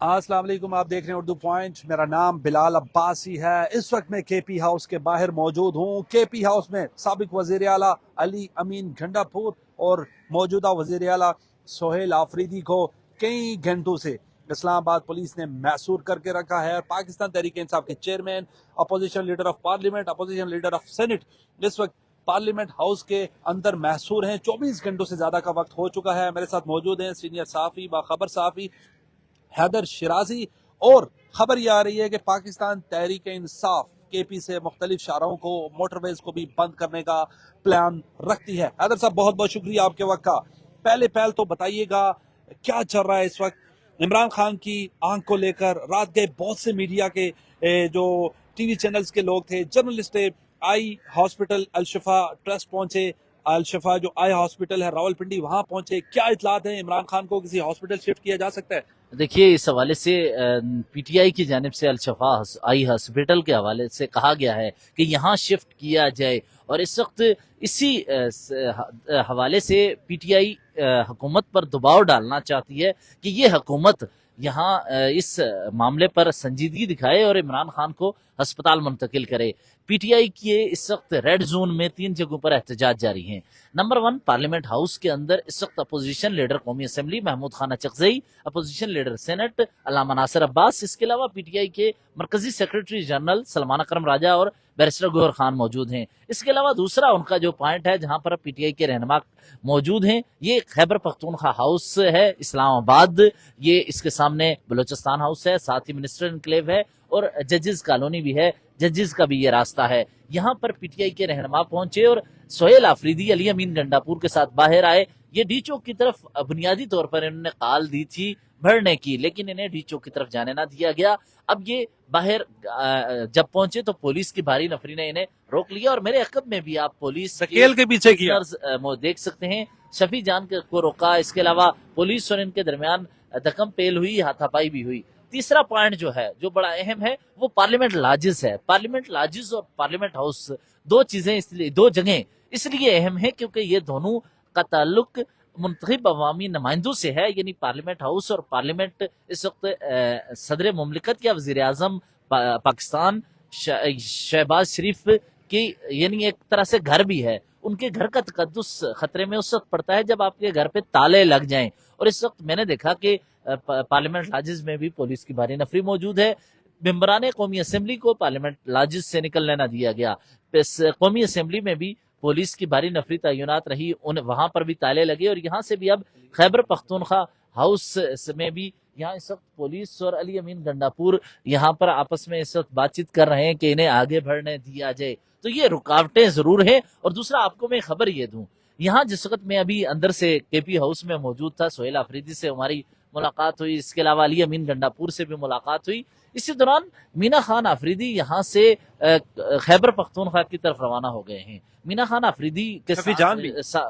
अस्सलाम वालेकुम, आप देख रहे हैं उर्दू पॉइंट। मेरा नाम बिलाल अब्बासी है। इस वक्त मैं केपी हाउस के बाहर मौजूद हूँ। केपी हाउस में साबिक वज़ीर आला अली अमीन गंडापुर और मौजूदा वज़ीर आला सोहेल आफरीदी को कई घंटों से इस्लामाबाद पुलिस ने मैसूर करके रखा है। पाकिस्तान तहरीक इंसाफ के chairman, opposition leader of parliament, opposition leader of senate इस वक्त पार्लियामेंट हाउस के अंदर मैसूर हैं। 24 घंटों से ज्यादा का वक्त हो चुका है। मेरे साथ मौजूद हैं सीनियर सहाफी, बाखबर सहाफी हैदर शिराजी। और खबर यह आ रही है कि पाकिस्तान तहरीक इंसाफ केपी से मुख्तलिफ शाहराहों को, मोटरवेज को भी बंद करने का प्लान रखती है। हैदर साहब, बहुत बहुत शुक्रिया आपके वक्त का। पहले तो बताइएगा क्या चल रहा है इस वक्त इमरान खान की आंख को लेकर। रात गए बहुत से मीडिया के जो टीवी चैनल्स के लोग थे, जर्नलिस्ट थे, आई हॉस्पिटल अल-शिफा ट्रस्ट पहुंचे। अल-शिफा जो आई हॉस्पिटल है रावलपिंडी, वहां पहुंचे। क्या इतलात है, इमरान खान को किसी हॉस्पिटल शिफ्ट किया जा सकता है? देखिए, इस हवाले से पीटीआई की जानिब से अल-शफा आई हॉस्पिटल के हवाले से कहा गया है कि यहाँ शिफ्ट किया जाए। और इस वक्त इसी हवाले से पीटीआई हुकूमत पर दबाव डालना चाहती है कि ये हुकूमत यहाँ इस मामले पर संजीदगी दिखाए और इमरान खान को अस्पताल मुंतकिल करे। पीटीआई के इस वक्त रेड जोन में 3 जगहों पर एहतजाज जारी हैं। नंबर 1, पार्लियामेंट हाउस के अंदर इस वक्त अपोजिशन लीडर कौमी assembly Mahmood Khan Achakzai, opposition leader senate अल्लामा नासिर अब्बास, इसके अलावा पीटीआई के मरकजी सेक्रेटरी जनरल सलमान अकरम राजा और बैरिस्टर गौहर खान मौजूद हैं। इसके अलावा दूसरा उनका जो पॉइंट है जहां पर पीटीआई के रहनुमा मौजूद हैं, ये खैबर पख्तूनख्वा हाउस है इस्लामाबाद। ये इसके सामने बलोचिस्तान हाउस है, साथ ही मिनिस्टर इनक्लेव है और जजेस कॉलोनी भी है, जजेस का भी ये रास्ता है। यहाँ पर पीटीआई के रहनुमा पहुंचे और सोहेल आफरीदी अली अमीन गंडापुर के साथ बाहर आए। ये डी चौक की तरफ बुनियादी तौर पर इन्होंने कॉल दी थी भरने की, लेकिन इन्हें डी चौक की तरफ जाने ना दिया गया। अब ये बाहर जब पहुंचे तो पुलिस की भारी नफरी ने इन्हें रोक लिया और मेरे अकब में भी आप पुलिस के पीछे किया देख सकते हैं। शफी जान को रोका, इसके अलावा पुलिस और इनके दरमियान धक्कम पेल हुई, हाथापाई भी हुई। तीसरा पॉइंट जो है, जो बड़ा अहम है, वो पार्लियामेंट लॉजेस है। पार्लियामेंट लॉजेस और पार्लियामेंट हाउस दो चीजें इसलिए, दो जगह इसलिए अहम है क्योंकि ये दोनों का ताल्लुक मुंतखब अवामी नुमाइंदों से है। यानी पार्लियामेंट हाउस और पार्लियामेंट इस वक्त सदर मुमलिकत या वजीर आजम पाकिस्तान शहबाज शरीफ की यानी एक तरह से घर भी है। उनके घर का तकद्दुस खतरे में उस वक्त पड़ता है जब आपके घर पे ताले लग जाएं। और इस वक्त मैंने देखा कि पार्लियामेंट लॉजेस में भी पुलिस की भारी नफरी मौजूद है। मेंबरान कौमी असम्बली को पार्लियामेंट लॉजेस से निकलने ना दिया गया। कौमी असम्बली में भी पुलिस की भारी नफरी तैनात रही, वहां पर भी ताले लगे। और यहाँ से भी अब खैबर पख्तूनख्वा हाउस में भी यहाँ इस वक्त पुलिस और अली अमीन गंडापुर यहाँ पर आपस में इस वक्त बातचीत कर रहे हैं कि इन्हें आगे बढ़ने दिया जाए। तो ये रुकावटें जरूर हैं। और दूसरा आपको मैं खबर ये दूं, यहाँ जिस वक्त मैं अभी अंदर से केपी हाउस में मौजूद था, सोहेल आफरीदी से हमारी मुलाकात हुई, इसके अलावा अली अमीन गंडापुर से भी मुलाकात हुई। इसी दौरान मीना खान आफरीदी यहाँ से खैबर पख्तूनख्वा की तरफ रवाना हो गए हैं। मीना खान आफरीदी के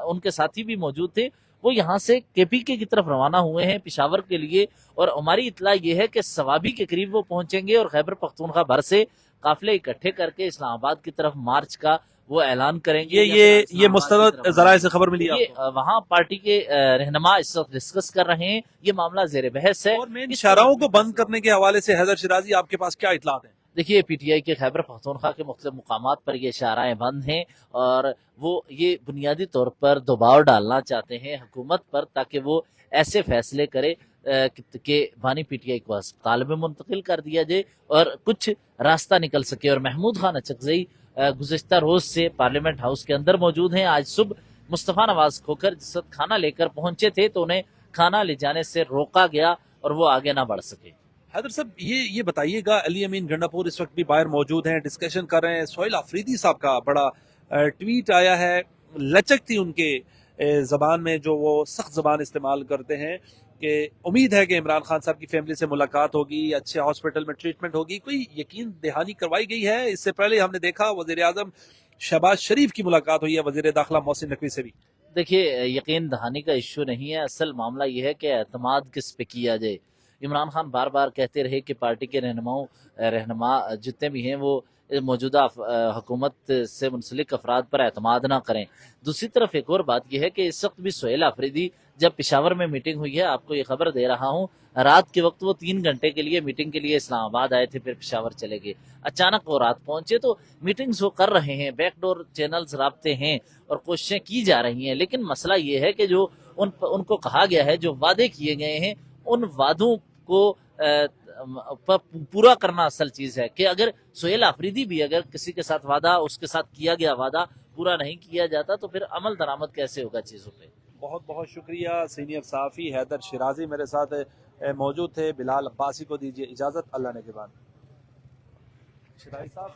उनके साथी भी मौजूद थे। वो यहाँ से केपीके की तरफ रवाना हुए हैं पेशावर के लिए। और हमारी इतला ये है कि सवाबी के करीब वो पहुंचेंगे और खैबर पख्तूनख्वा भर से काफिले इकट्ठे करके इस्लामाबाद की तरफ मार्च का वो ऐलान करेंगे। ये मुस्तनद ज़राए से खबर मिली है। वहाँ पार्टी के रहनुमा इस वक्त डिस्कस कर रहे हैं, ये मामला जेर बहस है। और मेन शाहराहों को बंद करने के हवाले से हैदर शिराजी, आपके पास क्या इतलात है? देखिए, पीटीआई के खैबर पख्तूनख्वा के मुख्तलिफ मुकामात पर ये इशाराएं बंद हैं और वो ये बुनियादी तौर पर दबाव डालना चाहते हैं हुकूमत पर ताकि वो ऐसे फैसले करे कि बानी पीटीआई को अस्पताल में मुंतकिल कर दिया जाए और कुछ रास्ता निकल सके। और महमूद खान अचकजई गुज़िश्ता रोज से पार्लियामेंट हाउस के अंदर मौजूद हैं। आज सुबह मुस्तफा नवाज खोकर जिस वक्त खाना लेकर पहुंचे थे तो उन्हें खाना ले जाने से रोका गया और वो आगे ना बढ़ सके। हैदर साहब, ये बताइएगा, अली अमीन गंडापुर इस वक्त भी बाहर मौजूद हैं, डिस्कशन कर रहे हैं। सोहेल आफरीदी साहब का बड़ा ट्वीट आया है, लचक थी उनके जबान में, जो वो सख्त जबान इस्तेमाल करते हैं कि उम्मीद है कि इमरान खान साहब की फैमिली से मुलाकात होगी, अच्छे हॉस्पिटल में ट्रीटमेंट होगी। कोई यकीन दहानी करवाई गई है? इससे पहले हमने देखा वजीर आजम शहबाज शरीफ की मुलाकात हुई है वजीर दाखिला मोहसिन नकवी से भी। देखिए, यकीन दहानी का इश्यू नहीं है, असल मामला यह है कि एतमाद किस पे किया जाए। इमरान खान बार बार कहते रहे कि पार्टी के रहनुमा जितने भी हैं वो मौजूदा हुकूमत से मुंसलिक अफराद पर एतमाद ना करें। दूसरी तरफ एक और बात यह है कि इस वक्त भी सोहेल आफरीदी جب پشاور میں میٹنگ ہوئی ہے، آپ کو یہ خبر دے رہا ہوں، رات کے وقت وہ 3 گھنٹے کے لیے میٹنگ کے لیے اسلام آباد آئے تھے، پھر پشاور چلے گئے، اچانک وہ رات پہنچے۔ تو میٹنگز وہ کر رہے ہیں، بیک ڈور چینلز رابطے ہیں اور کوششیں کی جا رہی ہیں، لیکن مسئلہ یہ ہے کہ جو ان کو کہا گیا ہے، جو وعدے کیے گئے ہیں، ان وعدوں کو پورا کرنا اصل چیز ہے، کہ اگر سہیل آفریدی بھی اگر کسی کے ساتھ وعدہ، اس کے ساتھ کیا گیا وعدہ پورا نہیں کیا جاتا تو پھر عمل درآمد کیسے ہوگا چیزوں پہ۔ بہت بہت شکریہ سینئر صحافی حیدر شیرازی میرے ساتھ موجود تھے۔ بلال عباسی کو دیجیے اجازت، اللہ نے کے بعد شیرازی صاحب